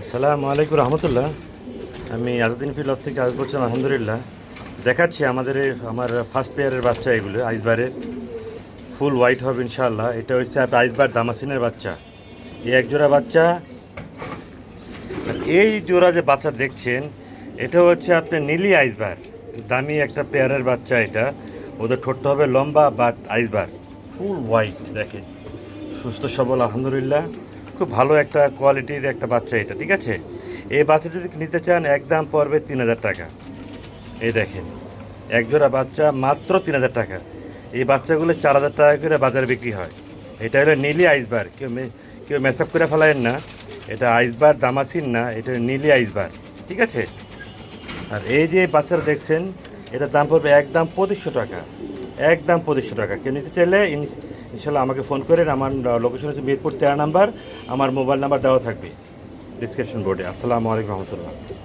আসসালামু আলাইকুম রহমতুল্লাহ। আমি আজাদিন ফিল্ড থেকে আজ বলছিলাম। আলহামদুলিল্লাহ দেখাচ্ছি আমার ফার্স্ট পেয়ারের বাচ্চা, এগুলো আইসবারের ফুল হোয়াইট হবে ইনশাআল্লাহ। এটা হচ্ছে আপনার আইসবার দামাসিনের বাচ্চা। এই এক জোড়া বাচ্চা। আর এই জোড়া যে বাচ্চা দেখছেন, এটা হচ্ছে আপনার নীলি আইসবার, দামি একটা পেয়ারের বাচ্চা। এটা ওদের ঠোঁটটা হবে লম্বা, বাট আইসবার ফুল হোয়াইট। দেখেন সুস্থ সবল আলহামদুলিল্লাহ, খুব ভালো একটা কোয়ালিটির একটা বাচ্চা এটা। ঠিক আছে, এই বাচ্চাটা যদি নিতে চান একদম পড়বে 3,000 টাকা। এই দেখেন এক জোড়া বাচ্চা মাত্র 3,000 টাকা। এই বাচ্চাগুলো 4,000 টাকা করে বাজারে বিক্রি হয়। এটা হলো নীলি আইসবার, কেউ মেসআপ করে ফেলায়েন না। এটা আইসবার দামাসিন না, এটা নীলি আইসবার। ঠিক আছে, আর এই যে বাচ্চারা দেখছেন, এটার দাম পড়বে একদম 2500 টাকা। একদম 2500 টাকা। কেউ নিতে চাইলে ইনশাল্লাহ আমাকে ফোন করেন। আমার লোকেশন হচ্ছে মিরপুর 13 নাম্বার। আমার মোবাইল নাম্বার দেওয়া থাকবে ডিসক্রিপশন বোর্ডে। আসসালামু আলাইকুম রহমতুল্লাহ।